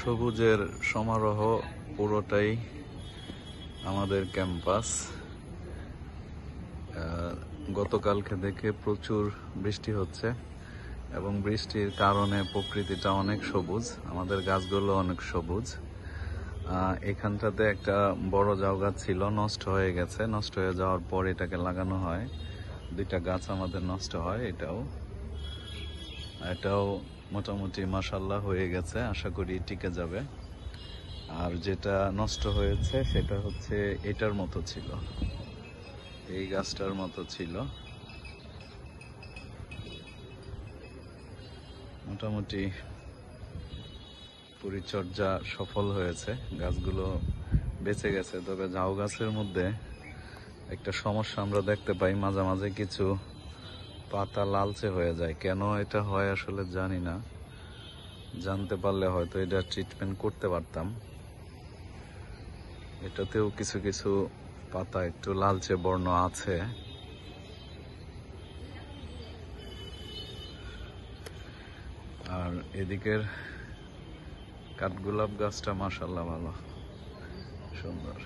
সবুজের সমারোহ পুরোটাই আমাদের ক্যাম্পাস। গতকালকে থেকে প্রচুর বৃষ্টি হচ্ছে এবং বৃষ্টির কারণে প্রকৃতিটা অনেক সবুজ, আমাদের গাছগুলো অনেক সবুজ। এখানটাতে একটা বড় জাউ গাছ ছিল, নষ্ট হয়ে গেছে। নষ্ট হয়ে যাওয়ার পর এটাকে লাগানো হয়। দুইটা গাছ আমাদের নষ্ট হয়। এটাও মোটামুটি মাশাআল্লাহ হয়ে গেছে, আশা করি টিকে যাবে। আর যেটা নষ্ট হয়েছে সেটা হচ্ছে এটার মতো ছিল, এই গাছটার মতো ছিল। মোটামুটি পরিচর্যা সফল হয়েছে, গাছগুলো বেঁচে গেছে। তবে ঝাউ গাছের মধ্যে একটা সমস্যা আমরা দেখতে পাই, মাঝে মাঝে কিছু পাতা লালচে হয়ে যায়। কেন এটা হয় আসলে জানি না, জানতে পারলে হয়তো এটা ট্রিটমেন্ট করতে পারতাম। এটাতেও কিছু কিছু পাতা একটু লালচে বর্ণ আছে। আর এদিকের কাঠগোলাপ গাছটা মাশাআল্লাহ ভালো, সুন্দর।